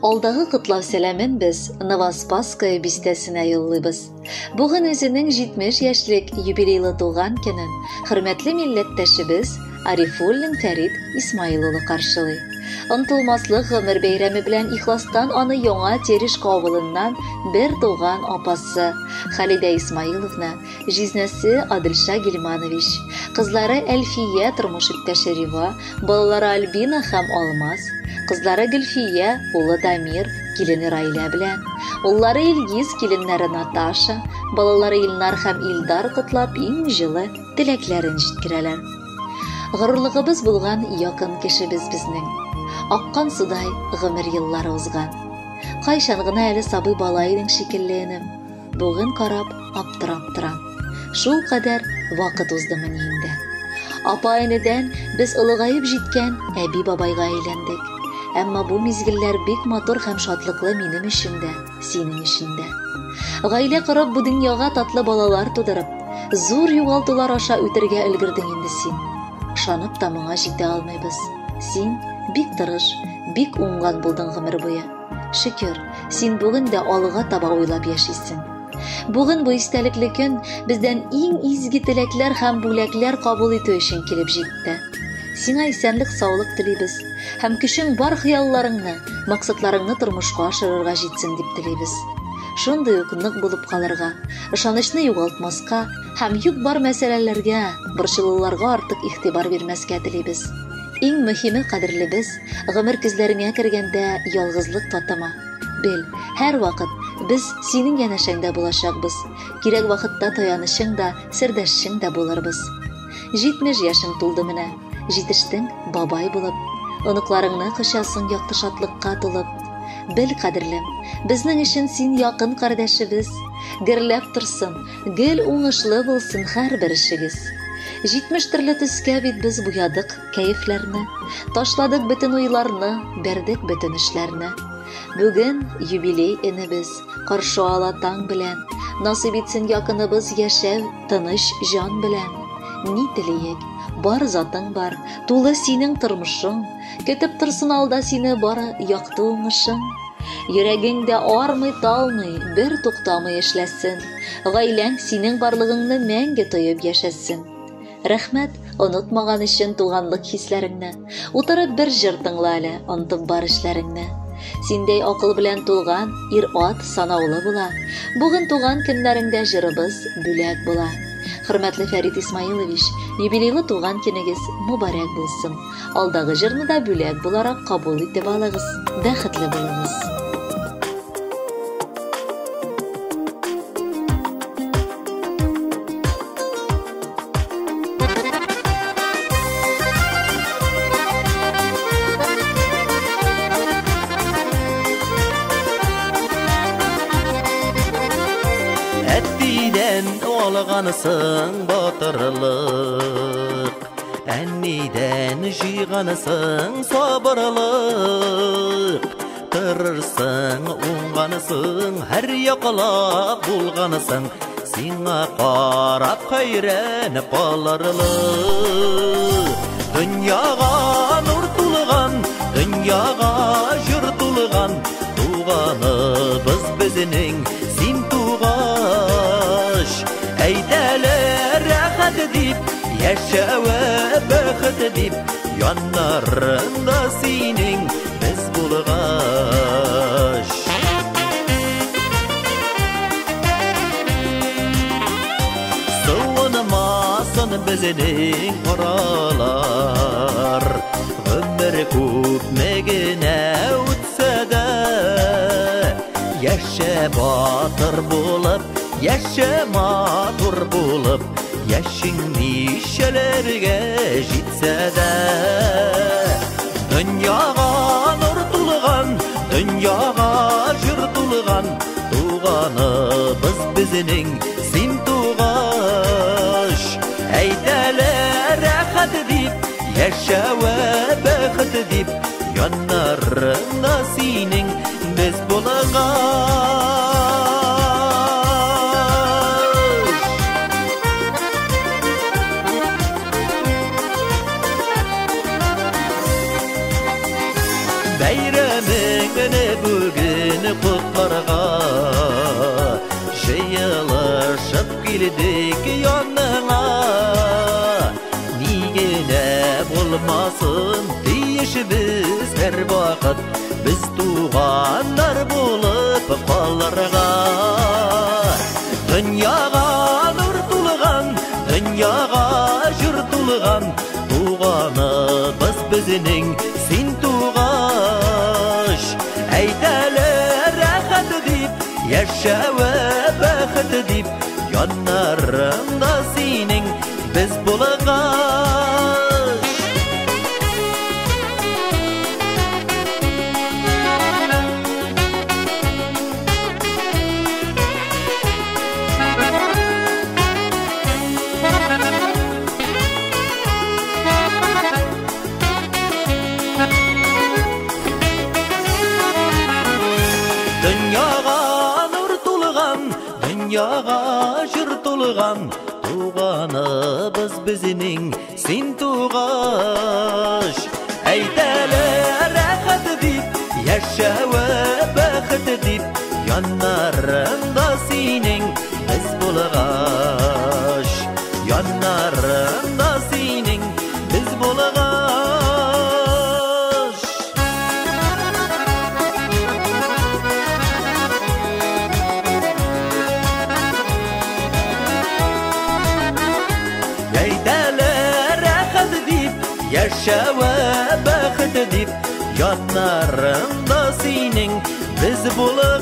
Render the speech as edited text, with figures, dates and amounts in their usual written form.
Alдағы құтлау сәләмен біз Новоспасская бистәсенә юллыйбыз. Бүген үзенең 70 яшьлек юбилейлы туган көнен хөрмәтле милләттәшебез Арифуллин Фәрит Исмаил улы каршылый. Онтылмаслык гомер бәйрәме белән ихластан аны яңа Терешка авылыннан бер туган апасы Халидә Исмаиловна, җизнәсе Адилша Гилманович, кызлары Әлфия тормыш иптәше Рива, балалары Альбина һәм Алмаз, кызлары Гөлфия, улы Дамир, килене Раилә белән, уллары Илгиз, киленнәре Наташа, балалары Илнар һәм Илдар котлап иң җылы теләкләрен җиткерәләр. Горурлыгыбыз булган якын кешебез безнең. Аккан судай гомер еллары узган. Кайчан гына әле сабый бала идең шикелленем. Бүген карап аптырап торам. Шул кадәр вакыт уздымы инде. Апа-энедән без улыгайып җиткән әби бабайга әйләндек. Әмма бу мизгелләр бик матур һәм шатлыклы минем өчен дә, синең өчен дә. Гаилә корып бу дөньяга татлы балалар тудырып, зур югалтулар аша үтәргә өлгердең инде син. Ышанып та моңа җитә алмыйбыз. Син бик тырыш, бик уңган булдың гомер буе. Шөкер, син бүген дә алыга таба уйлап яшисең. Бүген бу истәлекле көн бездән иң изге теләкләр һәм бүләкләр кабул итү өчен килеп җитте. Сиңа исәнлек, саулык телибез һәм көчең бар хыялларыңны, максатларыңны тормышка ашырырга җитсен дип телибез. Шундый ук нык булып калырга, ышанычны югалтмаска һәм юк бар мәсьәләләргә, борчылуларга артык игътибар бирмәскә телибез. Иң мөһиме, кадерлебез, гомер күзләреңә кергәндә ялгызлык татыма. Бел, һәр вакыт без синең янәшәңдә булачакбыз. Кирәк вакытта таянышың да, сердәшең дә булырбыз. 70 яшың тулды менә. Җитештең бабай булып, оныкларыңны кочасың якты шатлыкка тулып. Бел, кадерлем, безнең өчен син якын кардәшебез. Гөрләп торсын, гел уңышлы булсын һәрбер эшегез. 70 төрле төскә бит без буядык кәефләрне, ташладык бөтен уйларны, бәрдек бөтен эшләрне. Бүген юбилей энебез, каршы ала таң белән, насыйп итсен якыныбыз яшәү тыныч җан белән. Ни телиек, бар затың бар, тулы синең тормышың, көтеп торсын алда сине бары якты уңышың. Йөрәгеңдә армый талмый, бер туктамый эшләсен, гаиләң синең барлыгыңны мәңге тоеп яшәсен. Рәхмәт, онытмаган өчен туганлык хисләреңне, утырып бер җыр тыңла әле, онытып бар эшләреңне. Синдәй акыл белән тулган ир-ат санаулы була. Бүген туган көннәреңдә җырыбыз бүләк була. Хөрмәтле Фәрит Исмаилович, юбилейлы туган көнегез мубарак булсын. Алдагы җырны да бүләк буларак кабул итеп алыгыз. Бәхетле булыгыз. Alğanısın batırlıq, ənniden jıyğanısın sabırlıq, tırırsın, uğanısın, hər yaqalab bulğanısın, sina qarab xeyrənib qalırlıq. Dünyağa nur tulğan, dünyağa jür tulğan, tuğanıbız bizinin sin tuğaş. Eydeler rahat edip, yaşawa bəxet edip, yanlarında sinin biz bulğaş. Sıvınmasın bizinin oralar, ömür köpmegine ütsə də, yaşa batır bulup, yaşa matur bulup, yaşın nişelerge jitsə də. Dünyağa nur tulğan, dünyağa jür tulğan, tuğanıbız bizinin sin tuğaş. Eydeler rahat edip, yaşawa bəxet edip, yanlarında sinin biz bulğaş. Beyramingni bugün kutlarga Jayılışıp geldik yanına Nigene bulmasın deyişimiz her vakit Biz tuğanlar bulup qallarga Dünyaga nur tulgan, dünyaga jür tulgan Tuğanımız bizning sen tuğaş Eyteler rahat dip, yaşa ve baxt dip Yanlarında sening biz bulgaş Dünyaga nur tulgan, dünyaga jür tulgan Tuğanımız bizning sen tuğaş Eyteler rahat dip, yaşa ve baxt dip Yanlarında sening biz bulgaş Yanlarında sening biz bulgaş Yaşa ve baxt dip Yanlarında sening biz bulgaş